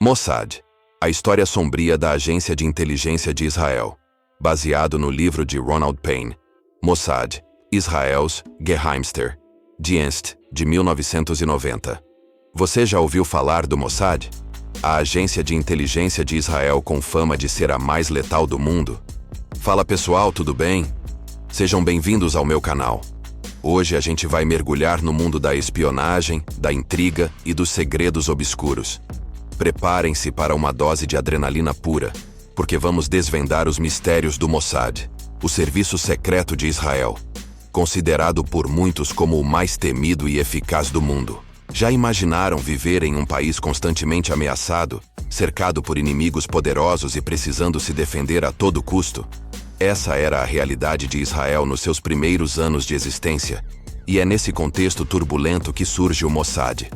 Mossad, a história sombria da Agência de Inteligência de Israel, baseado no livro de Ronald Payne, Mossad, Israels Geheimster, Dienst, de 1990. Você já ouviu falar do Mossad? A agência de inteligência de Israel com fama de ser a mais letal do mundo? Fala pessoal, tudo bem? Sejam bem-vindos ao meu canal. Hoje a gente vai mergulhar no mundo da espionagem, da intriga e dos segredos obscuros. Preparem-se para uma dose de adrenalina pura, porque vamos desvendar os mistérios do Mossad, o serviço secreto de Israel, considerado por muitos como o mais temido e eficaz do mundo. Já imaginaram viver em um país constantemente ameaçado, cercado por inimigos poderosos e precisando se defender a todo custo? Essa era a realidade de Israel nos seus primeiros anos de existência, e é nesse contexto turbulento que surge o Mossad.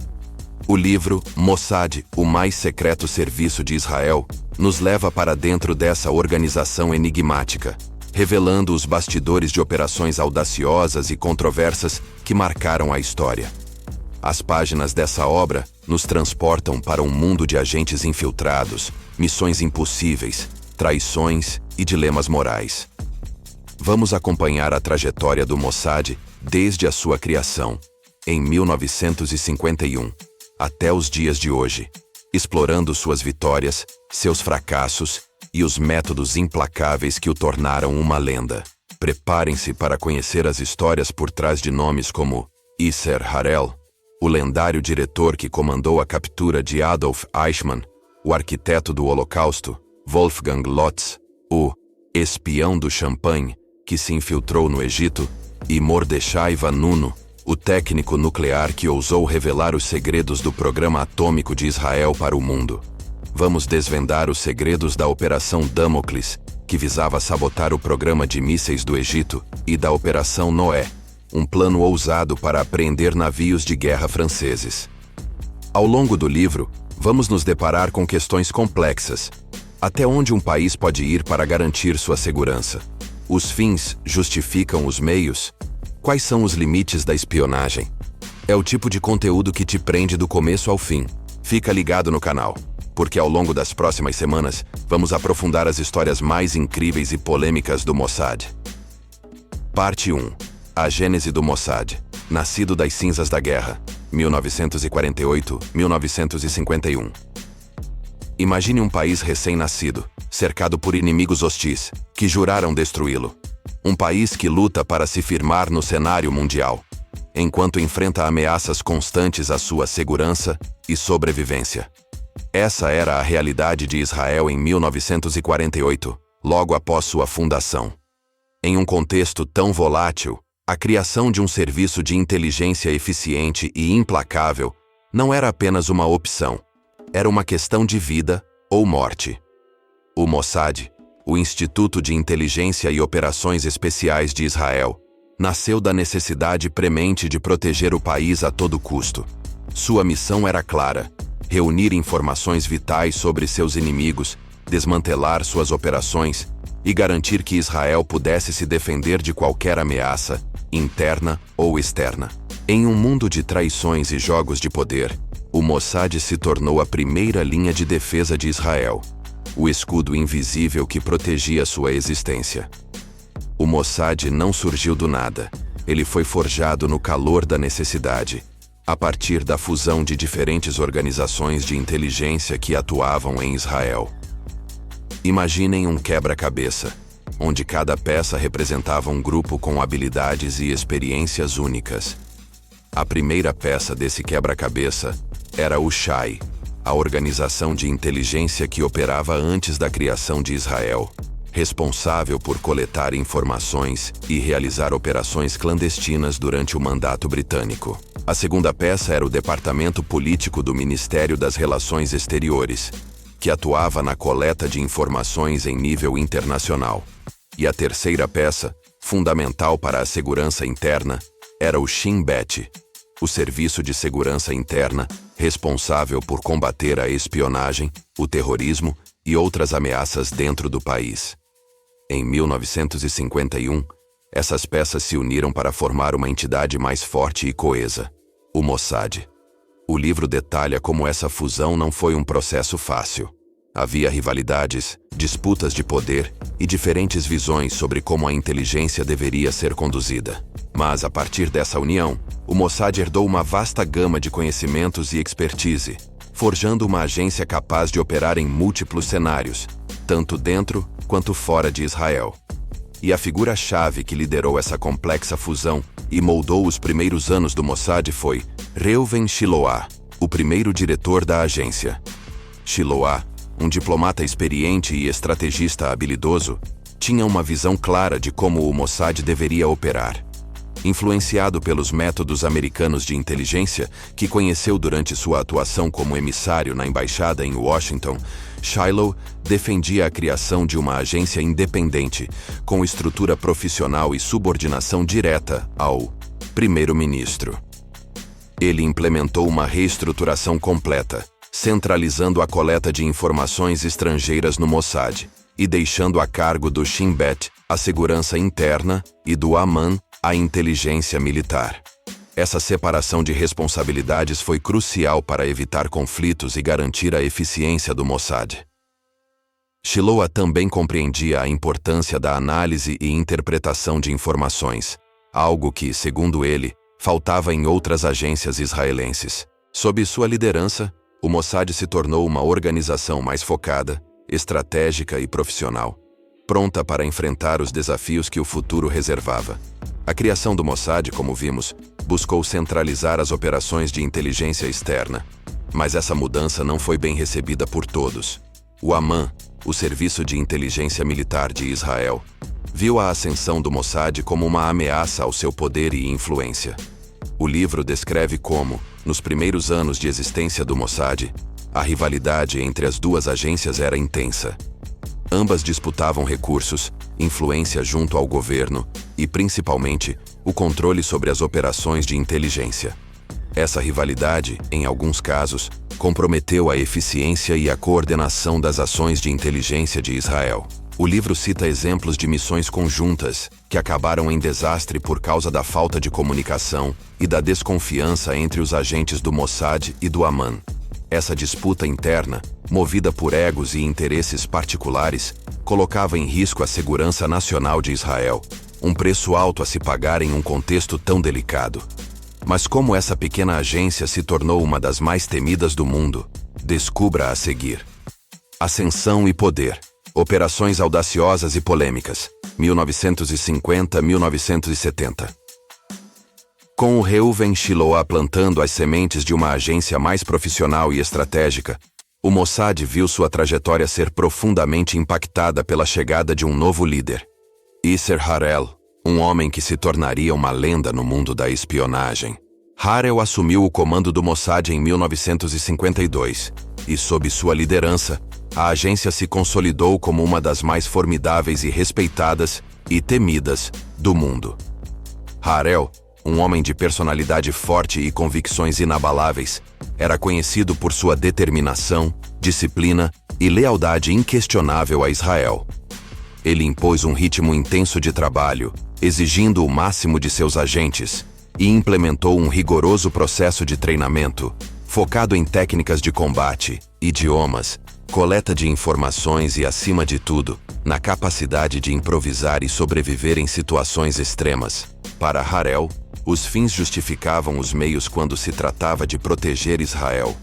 O livro Mossad, o mais secreto serviço de Israel, nos leva para dentro dessa organização enigmática, revelando os bastidores de operações audaciosas e controversas que marcaram a história. As páginas dessa obra nos transportam para um mundo de agentes infiltrados, missões impossíveis, traições e dilemas morais. Vamos acompanhar a trajetória do Mossad desde a sua criação, em 1951, até os dias de hoje, explorando suas vitórias, seus fracassos e os métodos implacáveis que o tornaram uma lenda. Preparem-se para conhecer as histórias por trás de nomes como Yasser Harel, o lendário diretor que comandou a captura de Adolf Eichmann, o arquiteto do Holocausto, Wolfgang Lotz, o espião do champanhe que se infiltrou no Egito, e Mordechai Vanunu, o técnico nuclear que ousou revelar os segredos do programa atômico de Israel para o mundo. Vamos desvendar os segredos da Operação Damocles, que visava sabotar o programa de mísseis do Egito, e da Operação Noé, um plano ousado para apreender navios de guerra franceses. Ao longo do livro, vamos nos deparar com questões complexas. Até onde um país pode ir para garantir sua segurança? Os fins justificam os meios? Quais são os limites da espionagem? É o tipo de conteúdo que te prende do começo ao fim. Fica ligado no canal, porque ao longo das próximas semanas, vamos aprofundar as histórias mais incríveis e polêmicas do Mossad. Parte 1. A gênese do Mossad, nascido das cinzas da guerra, 1948-1951. Imagine um país recém-nascido, cercado por inimigos hostis, que juraram destruí-lo. Um país que luta para se firmar no cenário mundial, enquanto enfrenta ameaças constantes à sua segurança e sobrevivência. Essa era a realidade de Israel em 1948, logo após sua fundação. Em um contexto tão volátil, a criação de um serviço de inteligência eficiente e implacável não era apenas uma opção, era uma questão de vida ou morte. O Mossad, o Instituto de Inteligência e Operações Especiais de Israel, nasceu da necessidade premente de proteger o país a todo custo. Sua missão era clara: reunir informações vitais sobre seus inimigos, desmantelar suas operações e garantir que Israel pudesse se defender de qualquer ameaça, interna ou externa. Em um mundo de traições e jogos de poder, o Mossad se tornou a primeira linha de defesa de Israel, o escudo invisível que protegia sua existência. O Mossad não surgiu do nada, ele foi forjado no calor da necessidade, a partir da fusão de diferentes organizações de inteligência que atuavam em Israel. Imaginem um quebra-cabeça, onde cada peça representava um grupo com habilidades e experiências únicas. A primeira peça desse quebra-cabeça era o Shai, a organização de inteligência que operava antes da criação de Israel, responsável por coletar informações e realizar operações clandestinas durante o mandato britânico. A segunda peça era o Departamento Político do Ministério das Relações Exteriores, que atuava na coleta de informações em nível internacional. E a terceira peça, fundamental para a segurança interna, era o Shin Bet, o Serviço de Segurança Interna, responsável por combater a espionagem, o terrorismo e outras ameaças dentro do país. Em 1951, essas peças se uniram para formar uma entidade mais forte e coesa, o Mossad. O livro detalha como essa fusão não foi um processo fácil. Havia rivalidades, disputas de poder e diferentes visões sobre como a inteligência deveria ser conduzida. Mas, a partir dessa união, o Mossad herdou uma vasta gama de conhecimentos e expertise, forjando uma agência capaz de operar em múltiplos cenários, tanto dentro quanto fora de Israel. E a figura-chave que liderou essa complexa fusão e moldou os primeiros anos do Mossad foi Reuven Shiloah, o primeiro diretor da agência. Shiloah, um diplomata experiente e estrategista habilidoso, tinha uma visão clara de como o Mossad deveria operar. Influenciado pelos métodos americanos de inteligência, que conheceu durante sua atuação como emissário na embaixada em Washington, Shiloh defendia a criação de uma agência independente, com estrutura profissional e subordinação direta ao primeiro-ministro. Ele implementou uma reestruturação completa, centralizando a coleta de informações estrangeiras no Mossad e deixando a cargo do Shin Bet a segurança interna e do Amman a inteligência militar. Essa separação de responsabilidades foi crucial para evitar conflitos e garantir a eficiência do Mossad. Shiloah também compreendia a importância da análise e interpretação de informações, algo que, segundo ele, faltava em outras agências israelenses. Sob sua liderança, o Mossad se tornou uma organização mais focada, estratégica e profissional, pronta para enfrentar os desafios que o futuro reservava. A criação do Mossad, como vimos, buscou centralizar as operações de inteligência externa, mas essa mudança não foi bem recebida por todos. O Amman, o Serviço de Inteligência Militar de Israel, viu a ascensão do Mossad como uma ameaça ao seu poder e influência. O livro descreve como, nos primeiros anos de existência do Mossad, a rivalidade entre as duas agências era intensa. Ambas disputavam recursos, influência junto ao governo e, principalmente, o controle sobre as operações de inteligência. Essa rivalidade, em alguns casos, comprometeu a eficiência e a coordenação das ações de inteligência de Israel. O livro cita exemplos de missões conjuntas que acabaram em desastre por causa da falta de comunicação e da desconfiança entre os agentes do Mossad e do Amman. Essa disputa interna, movida por egos e interesses particulares, colocava em risco a segurança nacional de Israel, um preço alto a se pagar em um contexto tão delicado. Mas como essa pequena agência se tornou uma das mais temidas do mundo? Descubra a seguir. Ascensão e poder. Operações audaciosas e polêmicas. 1950-1970. Com o Reuven Shiloah plantando as sementes de uma agência mais profissional e estratégica, o Mossad viu sua trajetória ser profundamente impactada pela chegada de um novo líder. Isser Harel, um homem que se tornaria uma lenda no mundo da espionagem. Harel assumiu o comando do Mossad em 1952, e sob sua liderança, a agência se consolidou como uma das mais formidáveis e respeitadas e temidas do mundo. Harel, um homem de personalidade forte e convicções inabaláveis, era conhecido por sua determinação, disciplina e lealdade inquestionável a Israel. Ele impôs um ritmo intenso de trabalho, exigindo o máximo de seus agentes, e implementou um rigoroso processo de treinamento, focado em técnicas de combate, idiomas, coleta de informações e, acima de tudo, na capacidade de improvisar e sobreviver em situações extremas. Para Harel, os fins justificavam os meios quando se tratava de proteger Israel,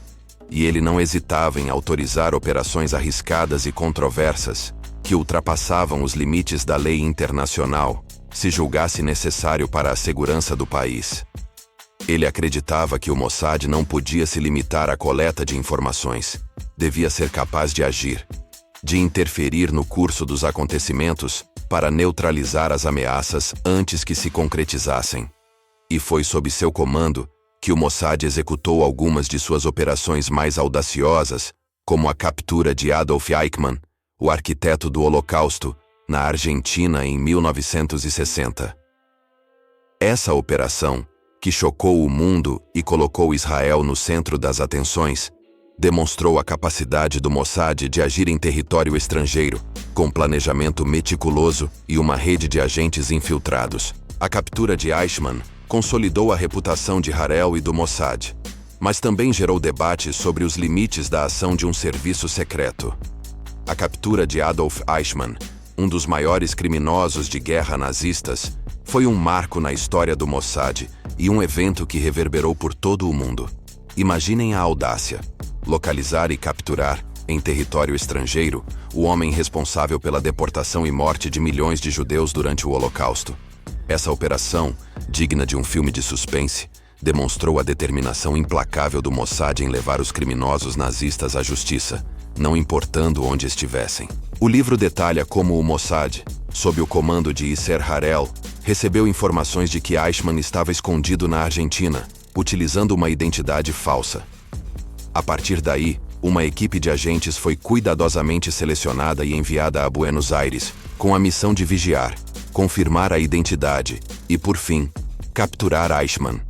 e ele não hesitava em autorizar operações arriscadas e controversas, que ultrapassavam os limites da lei internacional, se julgasse necessário para a segurança do país. Ele acreditava que o Mossad não podia se limitar à coleta de informações, devia ser capaz de agir, de interferir no curso dos acontecimentos para neutralizar as ameaças antes que se concretizassem. E foi sob seu comando que o Mossad executou algumas de suas operações mais audaciosas, como a captura de Adolf Eichmann, o arquiteto do Holocausto, na Argentina em 1960. Essa operação, que chocou o mundo e colocou Israel no centro das atenções, demonstrou a capacidade do Mossad de agir em território estrangeiro, com planejamento meticuloso e uma rede de agentes infiltrados. A captura de Eichmann consolidou a reputação de Harel e do Mossad. mas também gerou debates sobre os limites da ação de um serviço secreto. A captura de Adolf Eichmann, um dos maiores criminosos de guerra nazistas, foi um marco na história do Mossad e um evento que reverberou por todo o mundo. Imaginem a audácia: localizar e capturar, em território estrangeiro, o homem responsável pela deportação e morte de milhões de judeus durante o Holocausto. Essa operação, digna de um filme de suspense, demonstrou a determinação implacável do Mossad em levar os criminosos nazistas à justiça, não importando onde estivessem. O livro detalha como o Mossad, sob o comando de Yasser Harel, recebeu informações de que Eichmann estava escondido na Argentina, utilizando uma identidade falsa. A partir daí, uma equipe de agentes foi cuidadosamente selecionada e enviada a Buenos Aires, com a missão de vigiar, confirmar a identidade e, por fim, capturar Eichmann.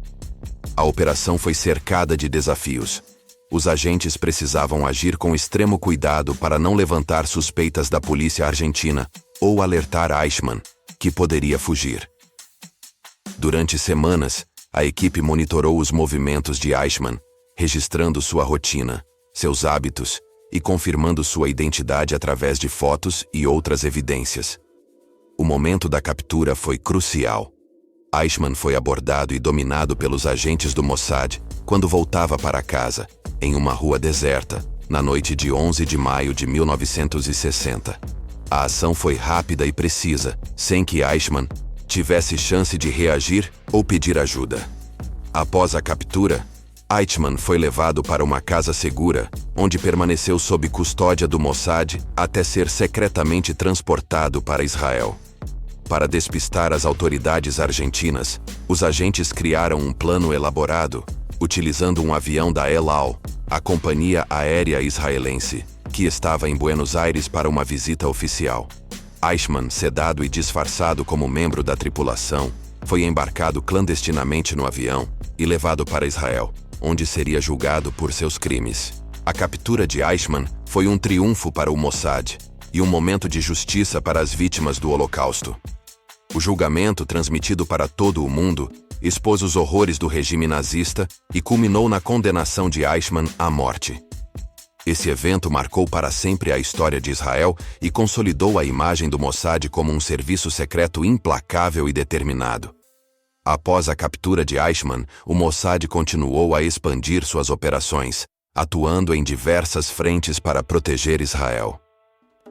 A operação foi cercada de desafios. Os agentes precisavam agir com extremo cuidado para não levantar suspeitas da polícia argentina ou alertar Eichmann, que poderia fugir. Durante semanas, a equipe monitorou os movimentos de Eichmann, registrando sua rotina, seus hábitos e confirmando sua identidade através de fotos e outras evidências. O momento da captura foi crucial. Eichmann foi abordado e dominado pelos agentes do Mossad quando voltava para casa, em uma rua deserta, na noite de 11 de maio de 1960. A ação foi rápida e precisa, sem que Eichmann tivesse chance de reagir ou pedir ajuda. Após a captura, Eichmann foi levado para uma casa segura, onde permaneceu sob custódia do Mossad até ser secretamente transportado para Israel. Para despistar as autoridades argentinas, os agentes criaram um plano elaborado, utilizando um avião da El Al, a companhia aérea israelense, que estava em Buenos Aires para uma visita oficial. Eichmann, sedado e disfarçado como membro da tripulação, foi embarcado clandestinamente no avião e levado para Israel, onde seria julgado por seus crimes. A captura de Eichmann foi um triunfo para o Mossad e um momento de justiça para as vítimas do Holocausto. O julgamento, transmitido para todo o mundo, expôs os horrores do regime nazista e culminou na condenação de Eichmann à morte. Esse evento marcou para sempre a história de Israel e consolidou a imagem do Mossad como um serviço secreto implacável e determinado. Após a captura de Eichmann, o Mossad continuou a expandir suas operações, atuando em diversas frentes para proteger Israel.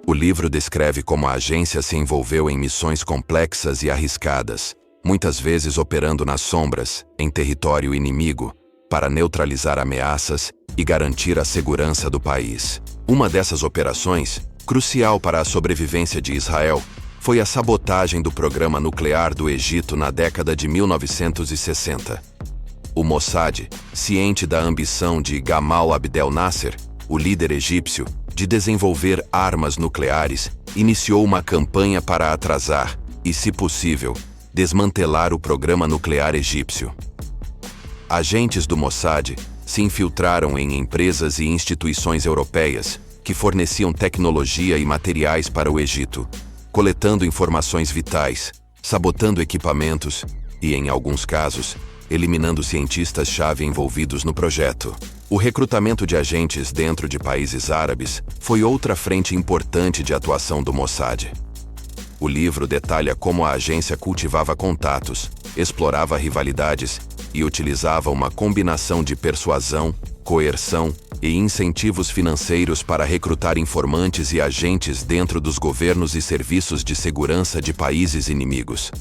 O livro descreve como a agência se envolveu em missões complexas e arriscadas, muitas vezes operando nas sombras, em território inimigo, para neutralizar ameaças e garantir a segurança do país. Uma dessas operações, crucial para a sobrevivência de Israel, foi a sabotagem do programa nuclear do Egito na década de 1960. O Mossad, ciente da ambição de Gamal Abdel Nasser, o líder egípcio, de desenvolver armas nucleares, iniciou uma campanha para atrasar e, se possível, desmantelar o programa nuclear egípcio. Agentes do Mossad se infiltraram em empresas e instituições europeias que forneciam tecnologia e materiais para o Egito, coletando informações vitais, sabotando equipamentos e, em alguns casos, eliminando cientistas-chave envolvidos no projeto. O recrutamento de agentes dentro de países árabes foi outra frente importante de atuação do Mossad. O livro detalha como a agência cultivava contatos, explorava rivalidades e utilizava uma combinação de persuasão, coerção e incentivos financeiros para recrutar informantes e agentes dentro dos governos e serviços de segurança de países inimigos.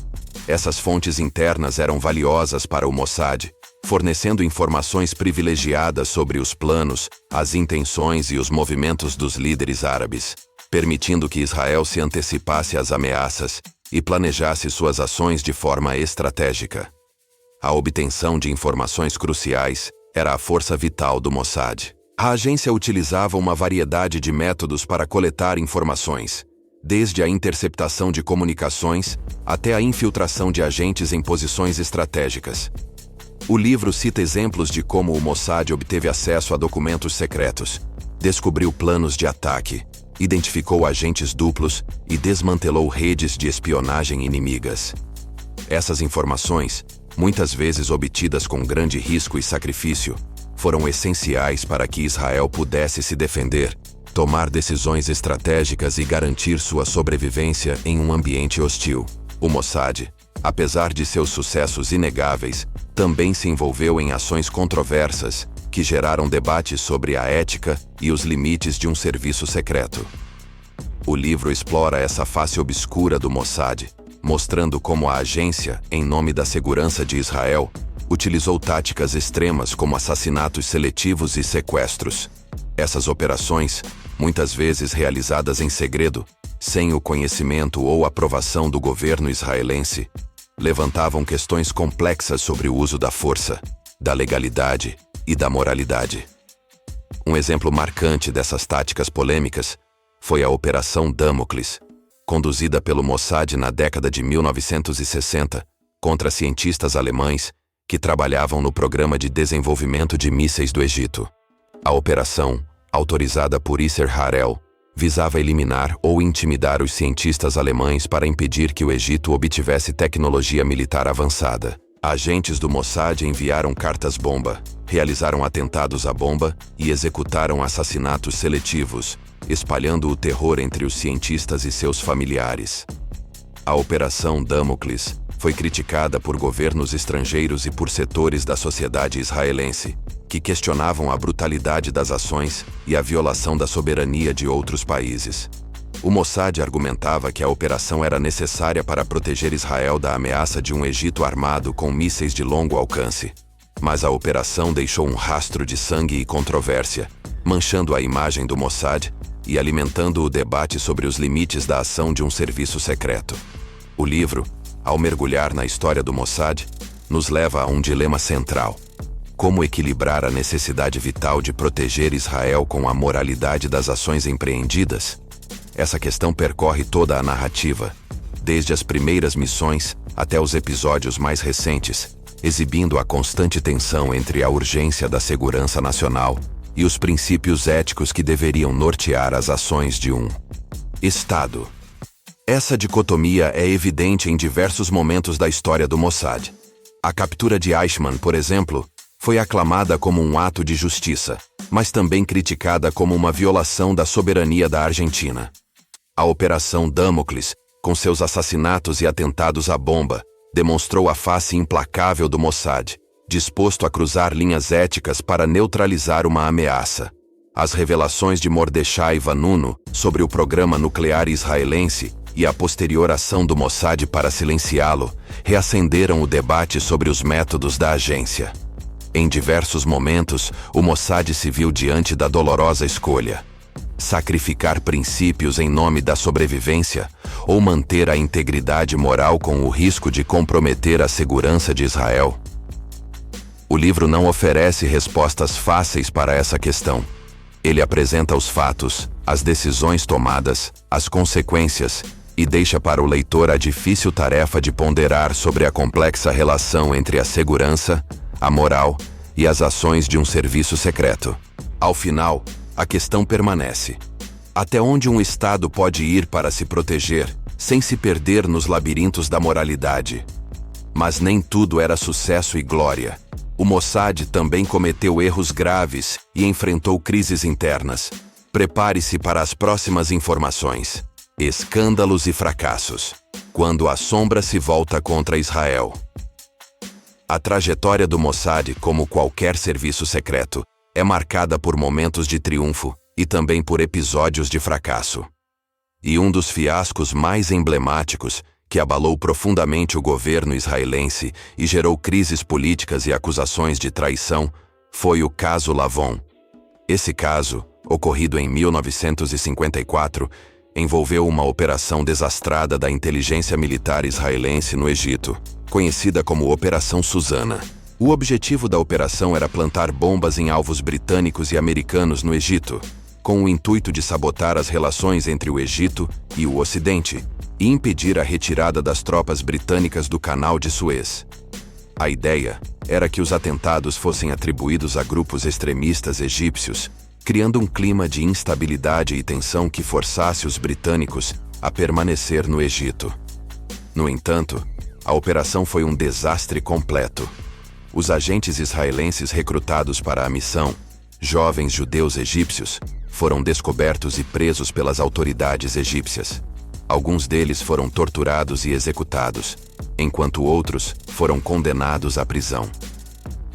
Essas fontes internas eram valiosas para o Mossad, fornecendo informações privilegiadas sobre os planos, as intenções e os movimentos dos líderes árabes, permitindo que Israel se antecipasse às ameaças e planejasse suas ações de forma estratégica. A obtenção de informações cruciais era a força vital do Mossad. A agência utilizava uma variedade de métodos para coletar informações, desde a interceptação de comunicações até a infiltração de agentes em posições estratégicas. O livro cita exemplos de como o Mossad obteve acesso a documentos secretos, descobriu planos de ataque, identificou agentes duplos e desmantelou redes de espionagem inimigas. Essas informações, muitas vezes obtidas com grande risco e sacrifício, foram essenciais para que Israel pudesse se defender, tomar decisões estratégicas e garantir sua sobrevivência em um ambiente hostil. O Mossad, apesar de seus sucessos inegáveis, também se envolveu em ações controversas que geraram debates sobre a ética e os limites de um serviço secreto. O livro explora essa face obscura do Mossad, mostrando como a agência, em nome da segurança de Israel, utilizou táticas extremas como assassinatos seletivos e sequestros. Essas operações, muitas vezes realizadas em segredo, sem o conhecimento ou aprovação do governo israelense, levantavam questões complexas sobre o uso da força, da legalidade e da moralidade. Um exemplo marcante dessas táticas polêmicas foi a Operação Damocles, conduzida pelo Mossad na década de 1960 contra cientistas alemães que trabalhavam no Programa de Desenvolvimento de Mísseis do Egito. A operação, autorizada por Yasser Harel, visava eliminar ou intimidar os cientistas alemães para impedir que o Egito obtivesse tecnologia militar avançada. Agentes do Mossad enviaram cartas-bomba, realizaram atentados à bomba e executaram assassinatos seletivos, espalhando o terror entre os cientistas e seus familiares. A Operação Damocles foi criticada por governos estrangeiros e por setores da sociedade israelense, que questionavam a brutalidade das ações e a violação da soberania de outros países. O Mossad argumentava que a operação era necessária para proteger Israel da ameaça de um Egito armado com mísseis de longo alcance. Mas a operação deixou um rastro de sangue e controvérsia, manchando a imagem do Mossad e alimentando o debate sobre os limites da ação de um serviço secreto. O livro, ao mergulhar na história do Mossad, nos leva a um dilema central: como equilibrar a necessidade vital de proteger Israel com a moralidade das ações empreendidas? Essa questão percorre toda a narrativa, desde as primeiras missões até os episódios mais recentes, exibindo a constante tensão entre a urgência da segurança nacional e os princípios éticos que deveriam nortear as ações de um Estado. Essa dicotomia é evidente em diversos momentos da história do Mossad. A captura de Eichmann, por exemplo, foi aclamada como um ato de justiça, mas também criticada como uma violação da soberania da Argentina. A Operação Damocles, com seus assassinatos e atentados à bomba, demonstrou a face implacável do Mossad, disposto a cruzar linhas éticas para neutralizar uma ameaça. As revelações de Mordechai Vanunu sobre o programa nuclear israelense e a posterior ação do Mossad para silenciá-lo reacenderam o debate sobre os métodos da agência. Em diversos momentos, o Mossad se viu diante da dolorosa escolha: sacrificar princípios em nome da sobrevivência ou manter a integridade moral com o risco de comprometer a segurança de Israel. O livro não oferece respostas fáceis para essa questão. Ele apresenta os fatos, as decisões tomadas, as consequências, e deixa para o leitor a difícil tarefa de ponderar sobre a complexa relação entre a segurança, a moral e as ações de um serviço secreto. Ao final, a questão permanece: até onde um Estado pode ir para se proteger, sem se perder nos labirintos da moralidade? Mas nem tudo era sucesso e glória. O Mossad também cometeu erros graves e enfrentou crises internas. Prepare-se para as próximas informações: escândalos e fracassos, quando a sombra se volta contra Israel. A trajetória do Mossad, como qualquer serviço secreto, é marcada por momentos de triunfo e também por episódios de fracasso. E um dos fiascos mais emblemáticos, que abalou profundamente o governo israelense e gerou crises políticas e acusações de traição, foi o caso Lavon. Esse caso, ocorrido em 1954, envolveu uma operação desastrada da inteligência militar israelense no Egito, conhecida como Operação Susana. O objetivo da operação era plantar bombas em alvos britânicos e americanos no Egito, com o intuito de sabotar as relações entre o Egito e o Ocidente e impedir a retirada das tropas britânicas do Canal de Suez. A ideia era que os atentados fossem atribuídos a grupos extremistas egípcios, criando um clima de instabilidade e tensão que forçasse os britânicos a permanecer no Egito. No entanto, a operação foi um desastre completo. Os agentes israelenses recrutados para a missão, jovens judeus egípcios, foram descobertos e presos pelas autoridades egípcias. Alguns deles foram torturados e executados, enquanto outros foram condenados à prisão.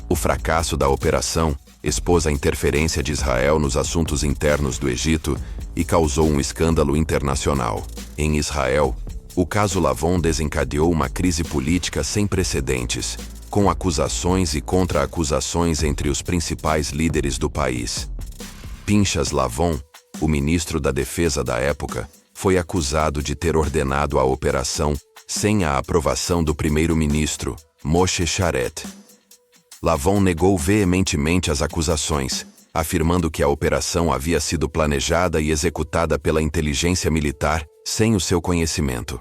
O fracasso da operação expôs a interferência de Israel nos assuntos internos do Egito e causou um escândalo internacional. Em Israel, o caso Lavon desencadeou uma crise política sem precedentes, com acusações e contra-acusações entre os principais líderes do país. Pinchas Lavon, o ministro da Defesa da época, foi acusado de ter ordenado a operação sem a aprovação do primeiro-ministro, Moshe Sharet. Lavon negou veementemente as acusações, afirmando que a operação havia sido planejada e executada pela inteligência militar sem o seu conhecimento.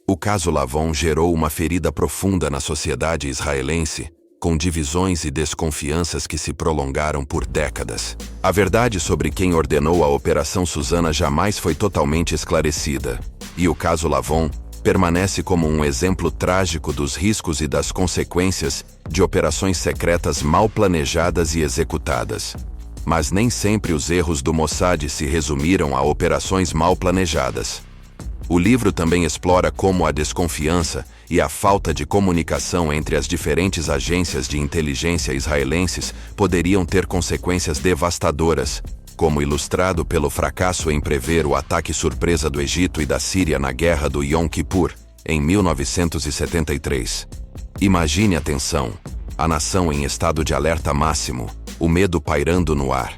O caso Lavon gerou uma ferida profunda na sociedade israelense, com divisões e desconfianças que se prolongaram por décadas. A verdade sobre quem ordenou a Operação Susana jamais foi totalmente esclarecida, e o caso Lavon permanece como um exemplo trágico dos riscos e das consequências de operações secretas mal planejadas e executadas. Mas nem sempre os erros do Mossad se resumiram a operações mal planejadas. O livro também explora como a desconfiança e a falta de comunicação entre as diferentes agências de inteligência israelenses poderiam ter consequências devastadoras, como ilustrado pelo fracasso em prever o ataque surpresa do Egito e da Síria na Guerra do Yom Kippur, em 1973. Imagine a tensão, a nação em estado de alerta máximo, o medo pairando no ar.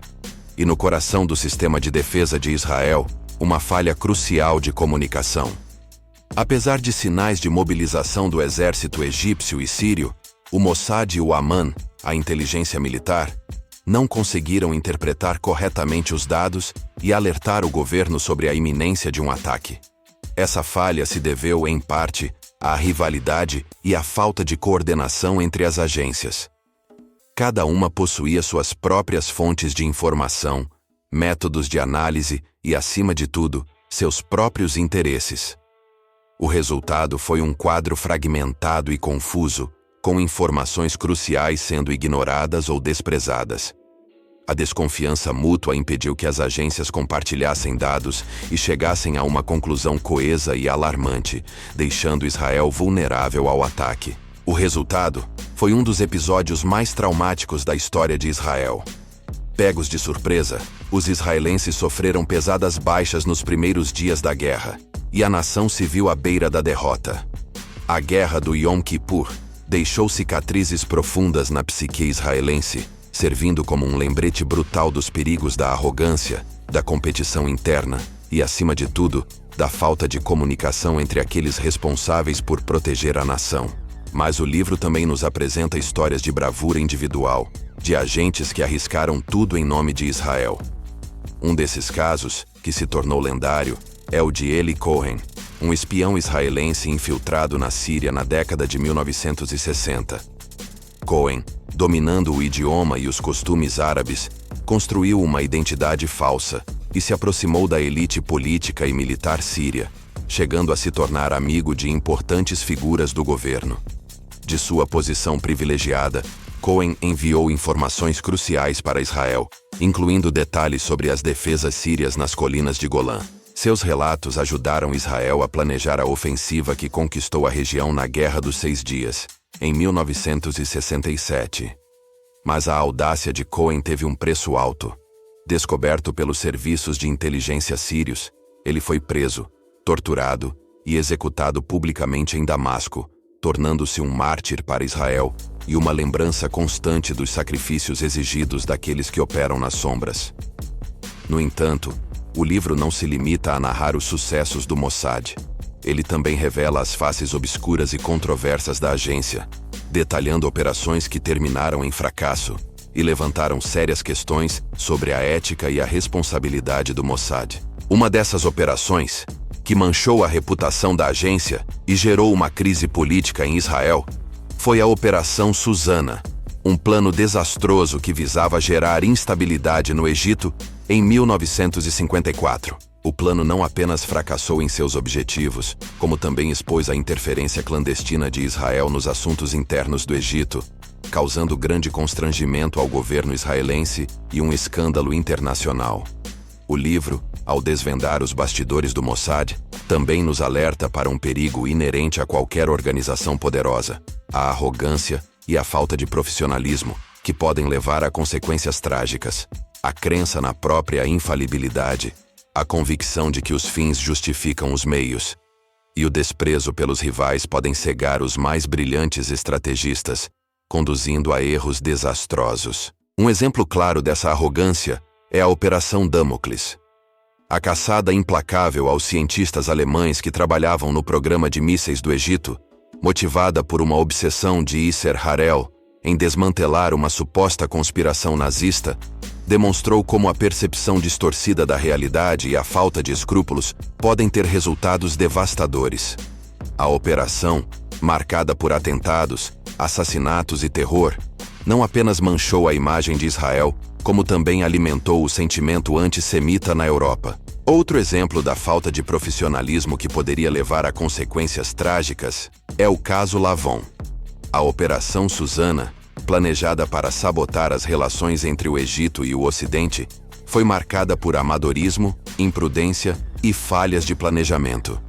E no coração do sistema de defesa de Israel, uma falha crucial de comunicação. Apesar de sinais de mobilização do exército egípcio e sírio, o Mossad e o Aman, a inteligência militar, não conseguiram interpretar corretamente os dados e alertar o governo sobre a iminência de um ataque. Essa falha se deveu, em parte, à rivalidade e à falta de coordenação entre as agências. Cada uma possuía suas próprias fontes de informação, métodos de análise e, acima de tudo, seus próprios interesses. O resultado foi um quadro fragmentado e confuso, com informações cruciais sendo ignoradas ou desprezadas. A desconfiança mútua impediu que as agências compartilhassem dados e chegassem a uma conclusão coesa e alarmante, deixando Israel vulnerável ao ataque. O resultado foi um dos episódios mais traumáticos da história de Israel. Pegos de surpresa, os israelenses sofreram pesadas baixas nos primeiros dias da guerra, e a nação se viu à beira da derrota. A Guerra do Yom Kippur deixou cicatrizes profundas na psique israelense, servindo como um lembrete brutal dos perigos da arrogância, da competição interna e, acima de tudo, da falta de comunicação entre aqueles responsáveis por proteger a nação. Mas o livro também nos apresenta histórias de bravura individual, de agentes que arriscaram tudo em nome de Israel. Um desses casos, que se tornou lendário, é o de Eli Cohen, um espião israelense infiltrado na Síria na década de 1960. Cohen, dominando o idioma e os costumes árabes, construiu uma identidade falsa e se aproximou da elite política e militar síria, chegando a se tornar amigo de importantes figuras do governo. De sua posição privilegiada, Cohen enviou informações cruciais para Israel, incluindo detalhes sobre as defesas sírias nas colinas de Golã. Seus relatos ajudaram Israel a planejar a ofensiva que conquistou a região na Guerra dos 6 Dias, em 1967. Mas a audácia de Cohen teve um preço alto. Descoberto pelos serviços de inteligência sírios, ele foi preso, torturado e executado publicamente em Damasco, tornando-se um mártir para Israel e uma lembrança constante dos sacrifícios exigidos daqueles que operam nas sombras. No entanto, o livro não se limita a narrar os sucessos do Mossad. Ele também revela as faces obscuras e controversas da agência, detalhando operações que terminaram em fracasso e levantaram sérias questões sobre a ética e a responsabilidade do Mossad. Uma dessas operações, que manchou a reputação da agência e gerou uma crise política em Israel, foi a Operação Susana, um plano desastroso que visava gerar instabilidade no Egito em 1954. O plano não apenas fracassou em seus objetivos, como também expôs a interferência clandestina de Israel nos assuntos internos do Egito, causando grande constrangimento ao governo israelense e um escândalo internacional. O livro, ao desvendar os bastidores do Mossad, também nos alerta para um perigo inerente a qualquer organização poderosa: a arrogância e a falta de profissionalismo, que podem levar a consequências trágicas. A crença na própria infalibilidade, a convicção de que os fins justificam os meios, e o desprezo pelos rivais podem cegar os mais brilhantes estrategistas, conduzindo a erros desastrosos. Um exemplo claro dessa arrogância é a Operação Damocles. A caçada implacável aos cientistas alemães que trabalhavam no programa de mísseis do Egito, motivada por uma obsessão de Yasser Harel em desmantelar uma suposta conspiração nazista, demonstrou como a percepção distorcida da realidade e a falta de escrúpulos podem ter resultados devastadores. A operação, marcada por atentados, assassinatos e terror, não apenas manchou a imagem de Israel, como também alimentou o sentimento antissemita na Europa. Outro exemplo da falta de profissionalismo que poderia levar a consequências trágicas é o caso Lavon. A Operação Susana, planejada para sabotar as relações entre o Egito e o Ocidente, foi marcada por amadorismo, imprudência e falhas de planejamento.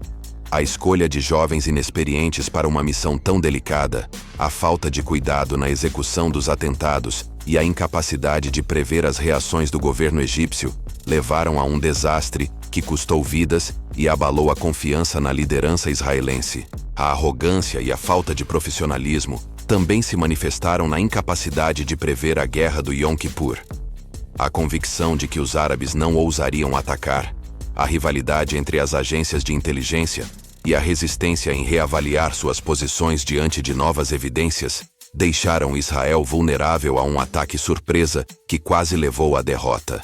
A escolha de jovens inexperientes para uma missão tão delicada, a falta de cuidado na execução dos atentados e a incapacidade de prever as reações do governo egípcio levaram a um desastre que custou vidas e abalou a confiança na liderança israelense. A arrogância e a falta de profissionalismo também se manifestaram na incapacidade de prever a guerra do Yom Kippur. A convicção de que os árabes não ousariam atacar, a rivalidade entre as agências de inteligência e a resistência em reavaliar suas posições diante de novas evidências deixaram Israel vulnerável a um ataque surpresa que quase levou à derrota.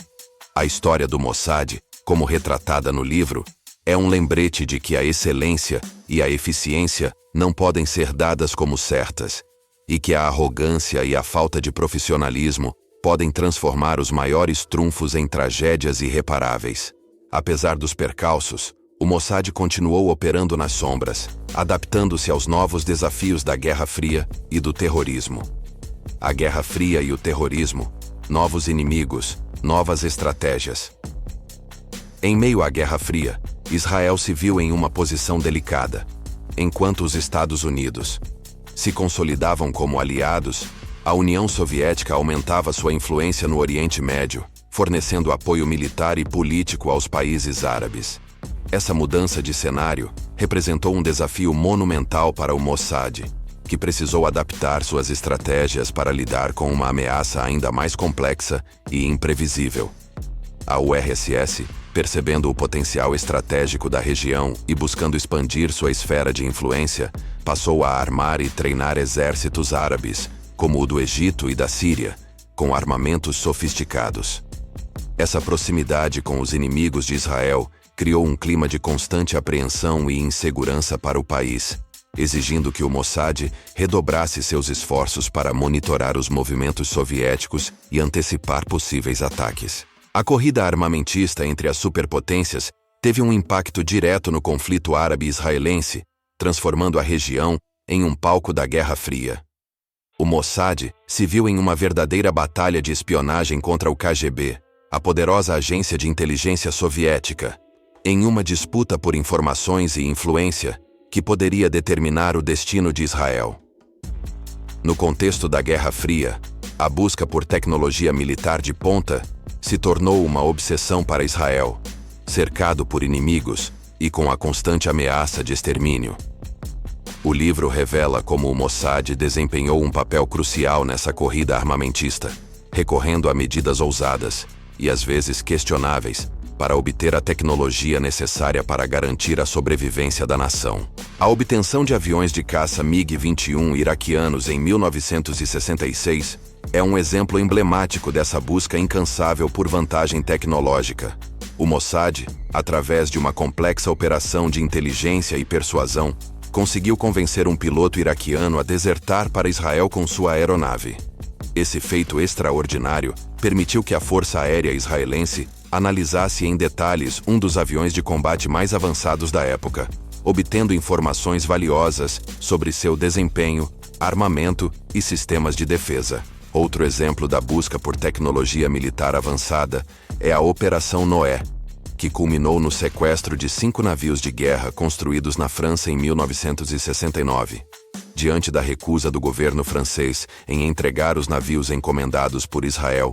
A história do Mossad, como retratada no livro, é um lembrete de que a excelência e a eficiência não podem ser dadas como certas, e que a arrogância e a falta de profissionalismo podem transformar os maiores trunfos em tragédias irreparáveis. Apesar dos percalços, o Mossad continuou operando nas sombras, adaptando-se aos novos desafios da Guerra Fria e do terrorismo. A Guerra Fria e o terrorismo, novos inimigos, novas estratégias. Em meio à Guerra Fria, Israel se viu em uma posição delicada. Enquanto os Estados Unidos se consolidavam como aliados, a União Soviética aumentava sua influência no Oriente Médio, fornecendo apoio militar e político aos países árabes. Essa mudança de cenário representou um desafio monumental para o Mossad, que precisou adaptar suas estratégias para lidar com uma ameaça ainda mais complexa e imprevisível. A URSS, percebendo o potencial estratégico da região e buscando expandir sua esfera de influência, passou a armar e treinar exércitos árabes, como o do Egito e da Síria, com armamentos sofisticados. Essa proximidade com os inimigos de Israel criou um clima de constante apreensão e insegurança para o país, exigindo que o Mossad redobrasse seus esforços para monitorar os movimentos soviéticos e antecipar possíveis ataques. A corrida armamentista entre as superpotências teve um impacto direto no conflito árabe-israelense, transformando a região em um palco da Guerra Fria. O Mossad se viu em uma verdadeira batalha de espionagem contra o KGB, a poderosa agência de inteligência soviética, em uma disputa por informações e influência que poderia determinar o destino de Israel. No contexto da Guerra Fria, a busca por tecnologia militar de ponta se tornou uma obsessão para Israel, cercado por inimigos e com a constante ameaça de extermínio. O livro revela como o Mossad desempenhou um papel crucial nessa corrida armamentista, recorrendo a medidas ousadas e às vezes questionáveis para obter a tecnologia necessária para garantir a sobrevivência da nação. A obtenção de aviões de caça MiG-21 iraquianos em 1966 é um exemplo emblemático dessa busca incansável por vantagem tecnológica. O Mossad, através de uma complexa operação de inteligência e persuasão, conseguiu convencer um piloto iraquiano a desertar para Israel com sua aeronave. Esse feito extraordinário permitiu que a Força Aérea Israelense analisasse em detalhes um dos aviões de combate mais avançados da época, obtendo informações valiosas sobre seu desempenho, armamento e sistemas de defesa. Outro exemplo da busca por tecnologia militar avançada é a Operação Noé, que culminou no sequestro de 5 navios de guerra construídos na França em 1969. Diante da recusa do governo francês em entregar os navios encomendados por Israel,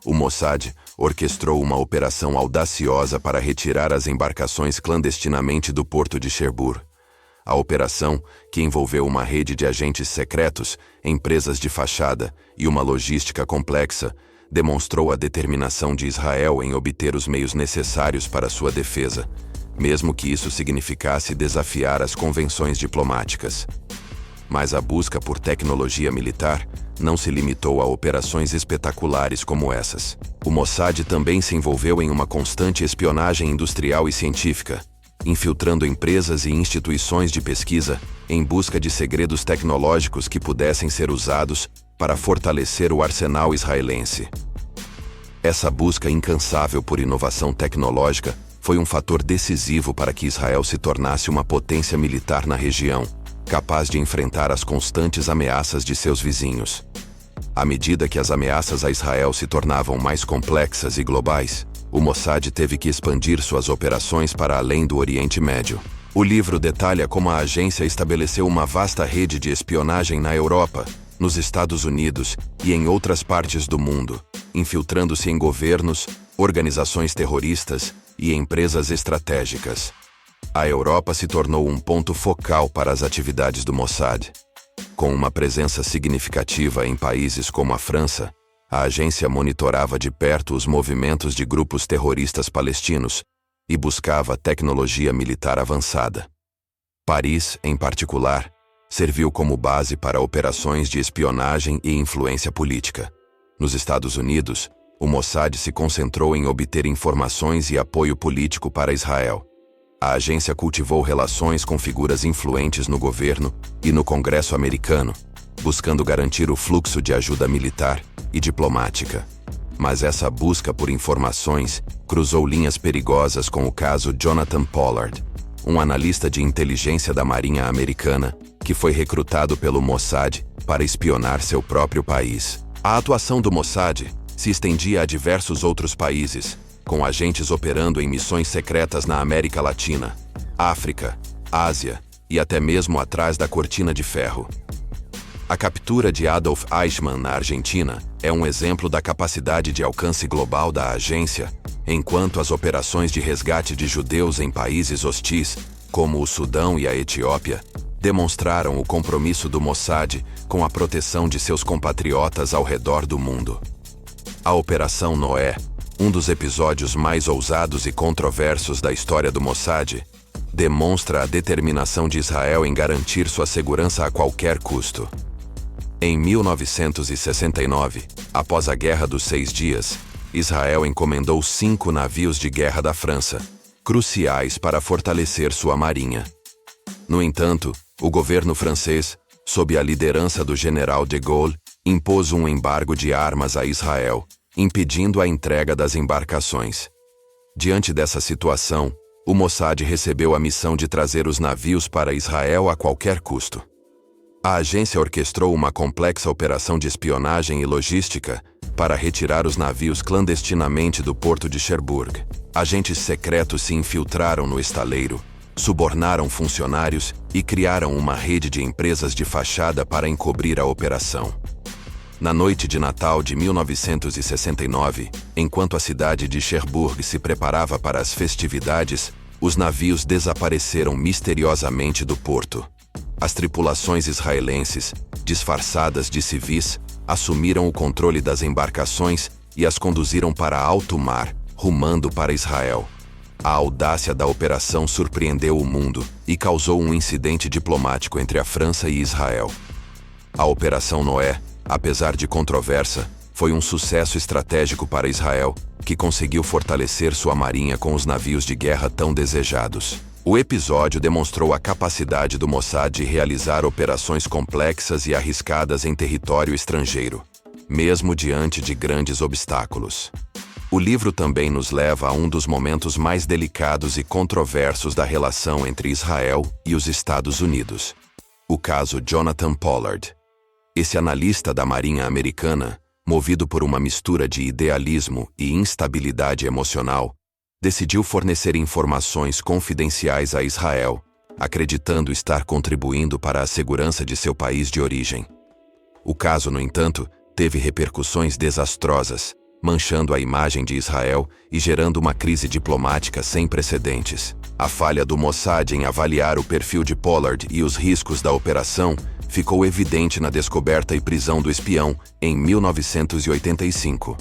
o Mossad orquestrou uma operação audaciosa para retirar as embarcações clandestinamente do porto de Cherbourg. A operação, que envolveu uma rede de agentes secretos, empresas de fachada e uma logística complexa, demonstrou a determinação de Israel em obter os meios necessários para sua defesa, mesmo que isso significasse desafiar as convenções diplomáticas. Mas a busca por tecnologia militar não se limitou a operações espetaculares como essas. O Mossad também se envolveu em uma constante espionagem industrial e científica, infiltrando empresas e instituições de pesquisa em busca de segredos tecnológicos que pudessem ser usados para fortalecer o arsenal israelense. Essa busca incansável por inovação tecnológica foi um fator decisivo para que Israel se tornasse uma potência militar na região, capaz de enfrentar as constantes ameaças de seus vizinhos. À medida que as ameaças a Israel se tornavam mais complexas e globais, o Mossad teve que expandir suas operações para além do Oriente Médio. O livro detalha como a agência estabeleceu uma vasta rede de espionagem na Europa, nos Estados Unidos e em outras partes do mundo, infiltrando-se em governos, organizações terroristas e empresas estratégicas. A Europa se tornou um ponto focal para as atividades do Mossad. Com uma presença significativa em países como a França, a agência monitorava de perto os movimentos de grupos terroristas palestinos e buscava tecnologia militar avançada. Paris, em particular, serviu como base para operações de espionagem e influência política. Nos Estados Unidos, o Mossad se concentrou em obter informações e apoio político para Israel. A agência cultivou relações com figuras influentes no governo e no Congresso americano, buscando garantir o fluxo de ajuda militar e diplomática. Mas essa busca por informações cruzou linhas perigosas com o caso Jonathan Pollard, um analista de inteligência da Marinha Americana que foi recrutado pelo Mossad para espionar seu próprio país. A atuação do Mossad se estendia a diversos outros países, com agentes operando em missões secretas na América Latina, África, Ásia e até mesmo atrás da cortina de ferro. A captura de Adolf Eichmann na Argentina é um exemplo da capacidade de alcance global da agência, enquanto as operações de resgate de judeus em países hostis, como o Sudão e a Etiópia, demonstraram o compromisso do Mossad com a proteção de seus compatriotas ao redor do mundo. A Operação Noé, um dos episódios mais ousados e controversos da história do Mossad, demonstra a determinação de Israel em garantir sua segurança a qualquer custo. Em 1969, após a Guerra dos 6 Dias, Israel encomendou 5 navios de guerra da França, cruciais para fortalecer sua marinha. No entanto, o governo francês, sob a liderança do general de Gaulle, impôs um embargo de armas a Israel, impedindo a entrega das embarcações. Diante dessa situação, o Mossad recebeu a missão de trazer os navios para Israel a qualquer custo. A agência orquestrou uma complexa operação de espionagem e logística para retirar os navios clandestinamente do porto de Cherbourg. Agentes secretos se infiltraram no estaleiro, subornaram funcionários e criaram uma rede de empresas de fachada para encobrir a operação. Na noite de Natal de 1969, enquanto a cidade de Cherbourg se preparava para as festividades, os navios desapareceram misteriosamente do porto. As tripulações israelenses, disfarçadas de civis, assumiram o controle das embarcações e as conduziram para alto mar, rumando para Israel. A audácia da operação surpreendeu o mundo e causou um incidente diplomático entre a França e Israel. A Operação Noé, apesar de controversa, foi um sucesso estratégico para Israel, que conseguiu fortalecer sua marinha com os navios de guerra tão desejados. O episódio demonstrou a capacidade do Mossad de realizar operações complexas e arriscadas em território estrangeiro, mesmo diante de grandes obstáculos. O livro também nos leva a um dos momentos mais delicados e controversos da relação entre Israel e os Estados Unidos. O caso Jonathan Pollard. Esse analista da Marinha Americana, movido por uma mistura de idealismo e instabilidade emocional, decidiu fornecer informações confidenciais a Israel, acreditando estar contribuindo para a segurança de seu país de origem. O caso, no entanto, teve repercussões desastrosas, manchando a imagem de Israel e gerando uma crise diplomática sem precedentes. A falha do Mossad em avaliar o perfil de Pollard e os riscos da operação ficou evidente na descoberta e prisão do espião em 1985.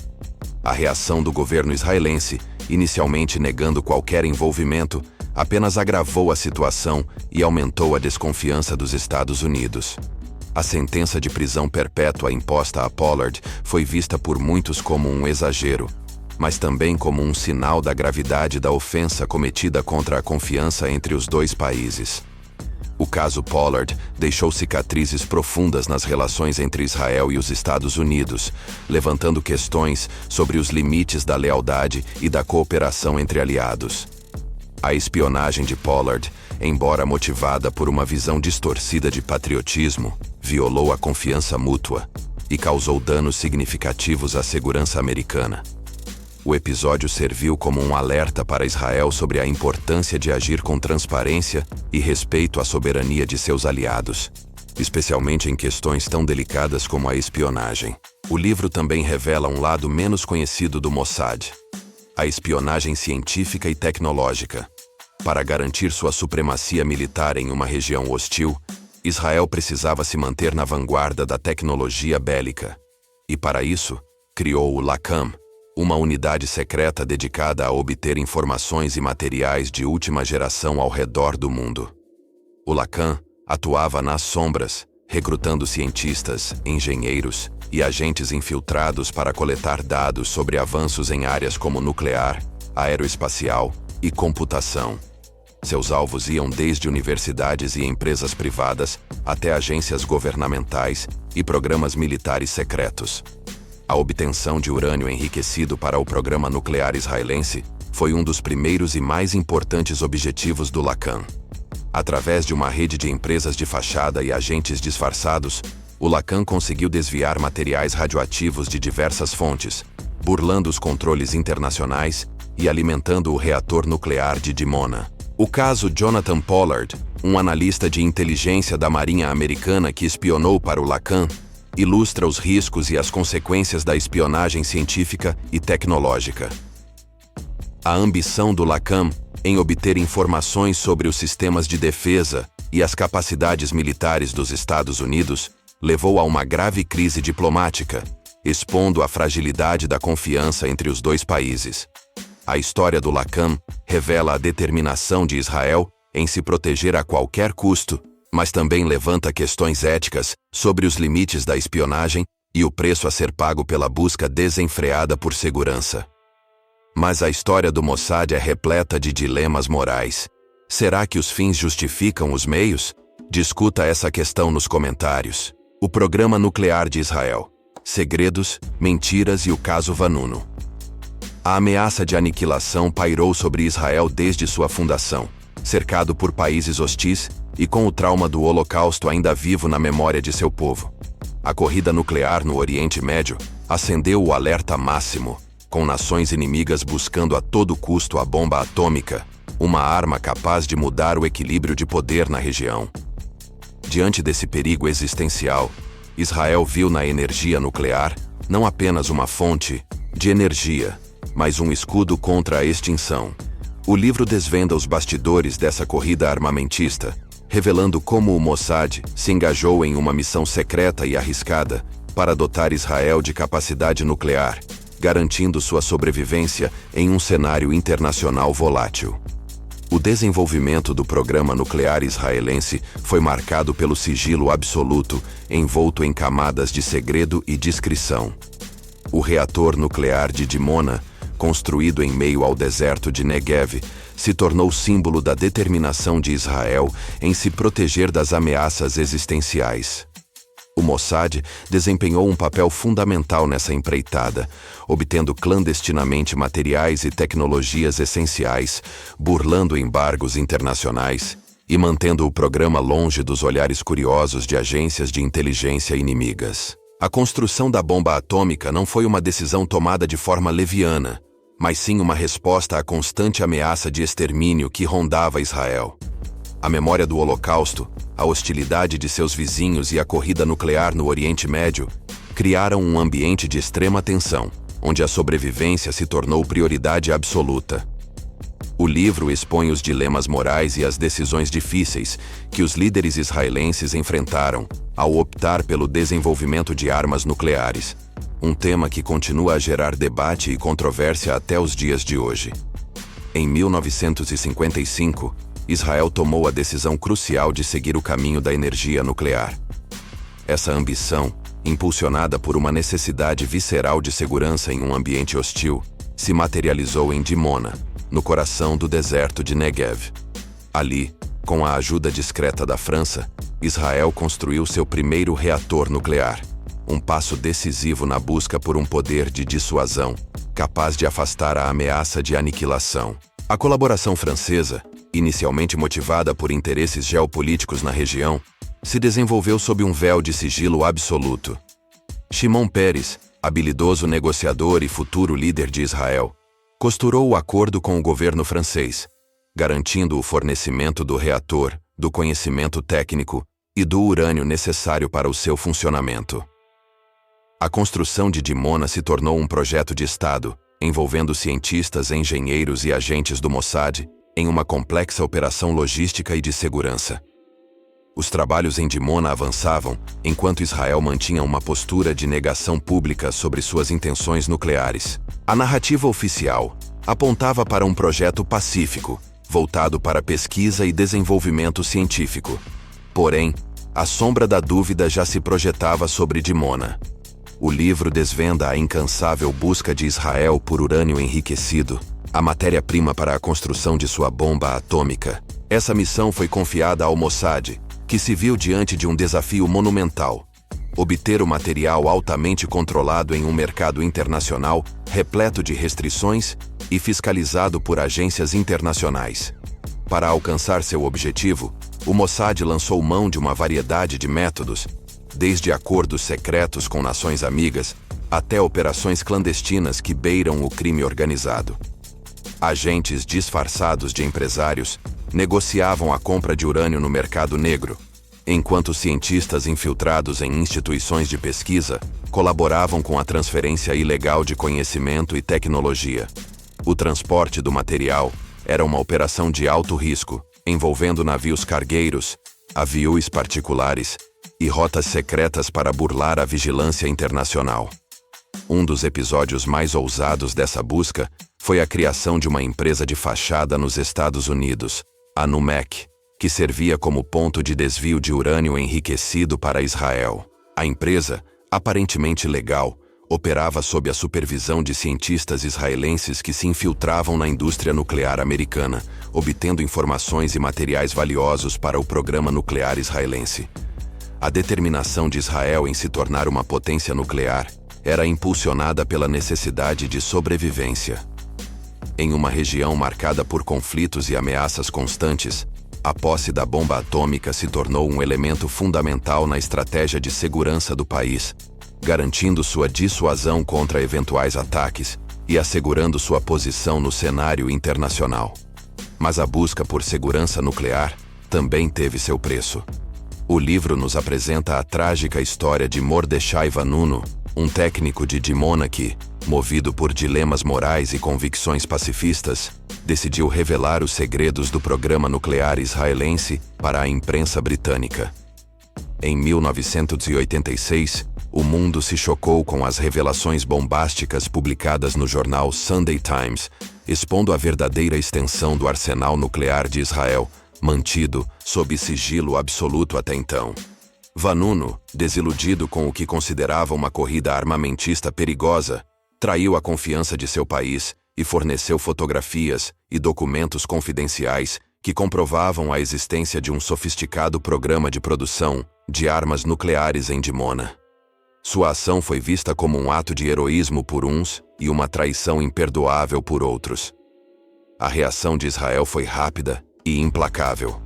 A reação do governo israelense, inicialmente negando qualquer envolvimento, apenas agravou a situação e aumentou a desconfiança dos Estados Unidos. A sentença de prisão perpétua imposta a Pollard foi vista por muitos como um exagero, mas também como um sinal da gravidade da ofensa cometida contra a confiança entre os dois países. O caso Pollard deixou cicatrizes profundas nas relações entre Israel e os Estados Unidos, levantando questões sobre os limites da lealdade e da cooperação entre aliados. A espionagem de Pollard, embora motivada por uma visão distorcida de patriotismo, violou a confiança mútua e causou danos significativos à segurança americana. O episódio serviu como um alerta para Israel sobre a importância de agir com transparência e respeito à soberania de seus aliados, especialmente em questões tão delicadas como a espionagem. O livro também revela um lado menos conhecido do Mossad: a espionagem científica e tecnológica. Para garantir sua supremacia militar em uma região hostil, Israel precisava se manter na vanguarda da tecnologia bélica. E para isso, criou o LACAM, uma unidade secreta dedicada a obter informações e materiais de última geração ao redor do mundo. O LACAM atuava nas sombras, recrutando cientistas, engenheiros e agentes infiltrados para coletar dados sobre avanços em áreas como nuclear, aeroespacial e computação. Seus alvos iam desde universidades e empresas privadas até agências governamentais e programas militares secretos. A obtenção de urânio enriquecido para o programa nuclear israelense foi um dos primeiros e mais importantes objetivos do LACAM. Através de uma rede de empresas de fachada e agentes disfarçados, o LACAM conseguiu desviar materiais radioativos de diversas fontes, burlando os controles internacionais e alimentando o reator nuclear de Dimona. O caso Jonathan Pollard, um analista de inteligência da Marinha Americana que espionou para o LACAM, ilustra os riscos e as consequências da espionagem científica e tecnológica. A ambição do LACAM em obter informações sobre os sistemas de defesa e as capacidades militares dos Estados Unidos levou a uma grave crise diplomática, expondo a fragilidade da confiança entre os dois países. A história do LACAM revela a determinação de Israel em se proteger a qualquer custo, mas também levanta questões éticas sobre os limites da espionagem e o preço a ser pago pela busca desenfreada por segurança. Mas a história do Mossad é repleta de dilemas morais. Será que os fins justificam os meios? Discuta essa questão nos comentários. O Programa Nuclear de Israel: segredos, mentiras e o caso Vanuno. A ameaça de aniquilação pairou sobre Israel desde sua fundação, cercado por países hostis e com o trauma do Holocausto ainda vivo na memória de seu povo. A corrida nuclear no Oriente Médio acendeu o alerta máximo, com nações inimigas buscando a todo custo a bomba atômica, uma arma capaz de mudar o equilíbrio de poder na região. Diante desse perigo existencial, Israel viu na energia nuclear não apenas uma fonte de energia, mas um escudo contra a extinção. O livro desvenda os bastidores dessa corrida armamentista, revelando como o Mossad se engajou em uma missão secreta e arriscada para dotar Israel de capacidade nuclear, garantindo sua sobrevivência em um cenário internacional volátil. O desenvolvimento do programa nuclear israelense foi marcado pelo sigilo absoluto, envolto em camadas de segredo e discrição. O reator nuclear de Dimona, construído em meio ao deserto de Negev, se tornou símbolo da determinação de Israel em se proteger das ameaças existenciais. O Mossad desempenhou um papel fundamental nessa empreitada, obtendo clandestinamente materiais e tecnologias essenciais, burlando embargos internacionais e mantendo o programa longe dos olhares curiosos de agências de inteligência inimigas. A construção da bomba atômica não foi uma decisão tomada de forma leviana, mas sim uma resposta à constante ameaça de extermínio que rondava Israel. A memória do Holocausto, a hostilidade de seus vizinhos e a corrida nuclear no Oriente Médio criaram um ambiente de extrema tensão, onde a sobrevivência se tornou prioridade absoluta. O livro expõe os dilemas morais e as decisões difíceis que os líderes israelenses enfrentaram ao optar pelo desenvolvimento de armas nucleares, um tema que continua a gerar debate e controvérsia até os dias de hoje. Em 1955, Israel tomou a decisão crucial de seguir o caminho da energia nuclear. Essa ambição, impulsionada por uma necessidade visceral de segurança em um ambiente hostil, se materializou em Dimona, no coração do deserto de Negev. Ali, com a ajuda discreta da França, Israel construiu seu primeiro reator nuclear, um passo decisivo na busca por um poder de dissuasão, capaz de afastar a ameaça de aniquilação. A colaboração francesa, inicialmente motivada por interesses geopolíticos na região, se desenvolveu sob um véu de sigilo absoluto. Shimon Peres, habilidoso negociador e futuro líder de Israel, costurou o acordo com o governo francês, garantindo o fornecimento do reator, do conhecimento técnico e do urânio necessário para o seu funcionamento. A construção de Dimona se tornou um projeto de Estado, envolvendo cientistas, engenheiros e agentes do Mossad, em uma complexa operação logística e de segurança. Os trabalhos em Dimona avançavam, enquanto Israel mantinha uma postura de negação pública sobre suas intenções nucleares. A narrativa oficial apontava para um projeto pacífico, voltado para pesquisa e desenvolvimento científico. Porém, a sombra da dúvida já se projetava sobre Dimona. O livro desvenda a incansável busca de Israel por urânio enriquecido, a matéria-prima para a construção de sua bomba atômica. Essa missão foi confiada ao Mossad, que se viu diante de um desafio monumental: obter o material altamente controlado em um mercado internacional repleto de restrições e fiscalizado por agências internacionais. Para alcançar seu objetivo, o Mossad lançou mão de uma variedade de métodos, desde acordos secretos com nações amigas até operações clandestinas que beiram o crime organizado. Agentes disfarçados de empresários negociavam a compra de urânio no mercado negro, enquanto cientistas infiltrados em instituições de pesquisa colaboravam com a transferência ilegal de conhecimento e tecnologia. O transporte do material era uma operação de alto risco, envolvendo navios cargueiros, aviões particulares e rotas secretas para burlar a vigilância internacional. Um dos episódios mais ousados dessa busca foi a criação de uma empresa de fachada nos Estados Unidos, a NUMEC, que servia como ponto de desvio de urânio enriquecido para Israel. A empresa, aparentemente legal, operava sob a supervisão de cientistas israelenses que se infiltravam na indústria nuclear americana, obtendo informações e materiais valiosos para o programa nuclear israelense. A determinação de Israel em se tornar uma potência nuclear era impulsionada pela necessidade de sobrevivência. Em uma região marcada por conflitos e ameaças constantes, a posse da bomba atômica se tornou um elemento fundamental na estratégia de segurança do país, garantindo sua dissuasão contra eventuais ataques e assegurando sua posição no cenário internacional. Mas a busca por segurança nuclear também teve seu preço. O livro nos apresenta a trágica história de Mordechai Vanunu, um técnico de Dimona que, movido por dilemas morais e convicções pacifistas, decidiu revelar os segredos do programa nuclear israelense para a imprensa britânica. Em 1986, o mundo se chocou com as revelações bombásticas publicadas no jornal Sunday Times, expondo a verdadeira extensão do arsenal nuclear de Israel, mantido sob sigilo absoluto até então. Vanunu, desiludido com o que considerava uma corrida armamentista perigosa, traiu a confiança de seu país e forneceu fotografias e documentos confidenciais que que comprovavam a existência de um sofisticado programa de produção de armas nucleares em Dimona. Sua ação foi vista como um ato de heroísmo por uns e uma traição imperdoável por outros. A reação de Israel foi rápida e implacável.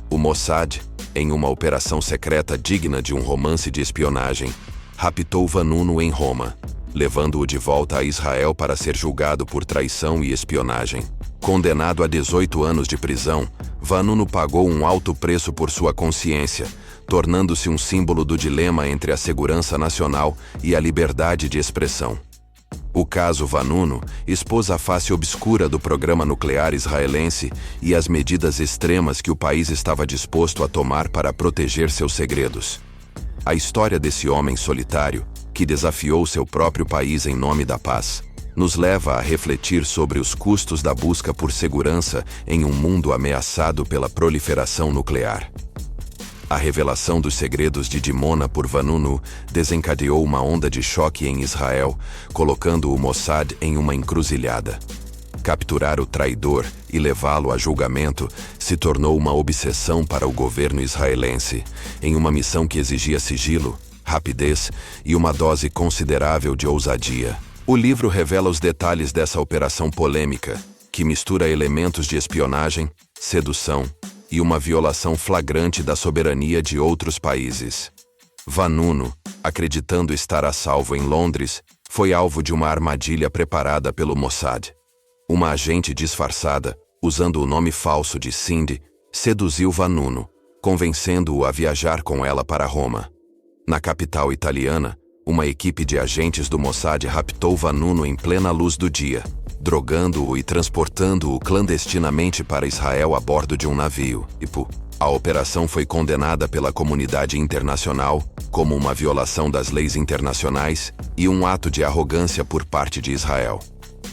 O Mossad, em uma operação secreta digna de um romance de espionagem, raptou Vanunu em Roma, levando-o de volta a Israel para ser julgado por traição e espionagem. Condenado a 18 anos de prisão, Vanunu pagou um alto preço por sua consciência, tornando-se um símbolo do dilema entre a segurança nacional e a liberdade de expressão. O caso Vanunu expôs a face obscura do programa nuclear israelense e as medidas extremas que o país estava disposto a tomar para proteger seus segredos. A história desse homem solitário, que desafiou seu próprio país em nome da paz, nos leva a refletir sobre os custos da busca por segurança em um mundo ameaçado pela proliferação nuclear. A revelação dos segredos de Dimona por Vanunu desencadeou uma onda de choque em Israel, colocando o Mossad em uma encruzilhada. Capturar o traidor e levá-lo a julgamento se tornou uma obsessão para o governo israelense, em uma missão que exigia sigilo, rapidez e uma dose considerável de ousadia. O livro revela os detalhes dessa operação polêmica, que mistura elementos de espionagem, sedução e uma violação flagrante da soberania de outros países. Vanunu, acreditando estar a salvo em Londres, foi alvo de uma armadilha preparada pelo Mossad. Uma agente disfarçada, usando o nome falso de Cindy, seduziu Vanunu, convencendo-o a viajar com ela para Roma. Na capital italiana, uma equipe de agentes do Mossad raptou Vanunu em plena luz do dia, drogando-o e transportando-o clandestinamente para Israel a bordo de um navio. A operação foi condenada pela comunidade internacional como uma violação das leis internacionais e um ato de arrogância por parte de Israel.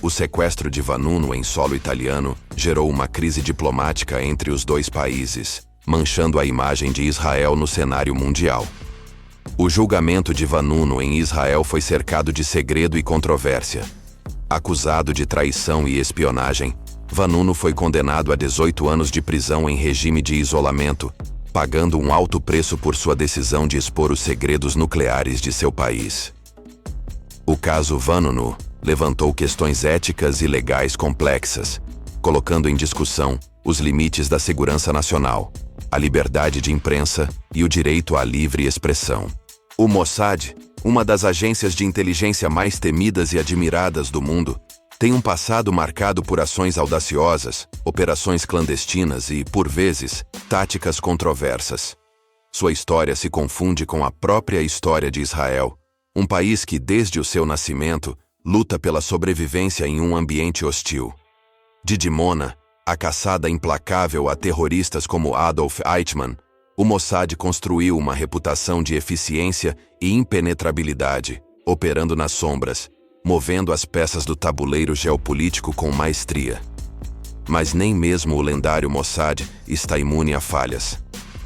O sequestro de Vanunu em solo italiano gerou uma crise diplomática entre os dois países, manchando a imagem de Israel no cenário mundial. O julgamento de Vanunu em Israel foi cercado de segredo e controvérsia. Acusado de traição e espionagem, Vanunu foi condenado a 18 anos de prisão em regime de isolamento, pagando um alto preço por sua decisão de expor os segredos nucleares de seu país. O caso Vanunu levantou questões éticas e legais complexas, colocando em discussão os limites da segurança nacional, a liberdade de imprensa e o direito à livre expressão. O Mossad, uma das agências de inteligência mais temidas e admiradas do mundo, tem um passado marcado por ações audaciosas, operações clandestinas e, por vezes, táticas controversas. Sua história se confunde com a própria história de Israel, um país que, desde o seu nascimento, luta pela sobrevivência em um ambiente hostil. De Dimona, a caçada implacável a terroristas como Adolf Eichmann, o Mossad construiu uma reputação de eficiência e impenetrabilidade, operando nas sombras, movendo as peças do tabuleiro geopolítico com maestria. Mas nem mesmo o lendário Mossad está imune a falhas.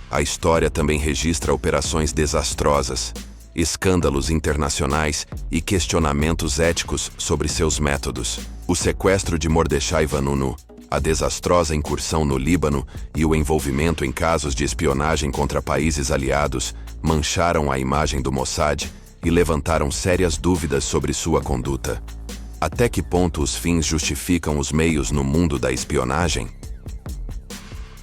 A história também registra operações desastrosas, escândalos internacionais e questionamentos éticos sobre seus métodos. O sequestro de Mordechai Vanunu, a desastrosa incursão no Líbano e o envolvimento em casos de espionagem contra países aliados mancharam a imagem do Mossad e levantaram sérias dúvidas sobre sua conduta. Até que ponto os fins justificam os meios no mundo da espionagem?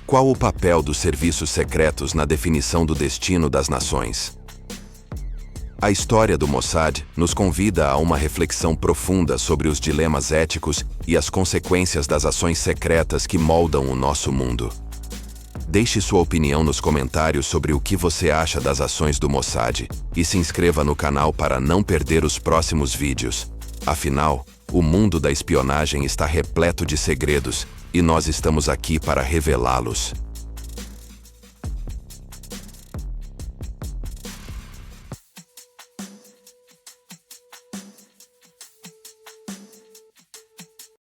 Qual o papel dos serviços secretos na definição do destino das nações? A história do Mossad nos convida a uma reflexão profunda sobre os dilemas éticos e as consequências das ações secretas que moldam o nosso mundo. Deixe sua opinião nos comentários sobre o que você acha das ações do Mossad e se inscreva no canal para não perder os próximos vídeos. Afinal, o mundo da espionagem está repleto de segredos e nós estamos aqui para revelá-los.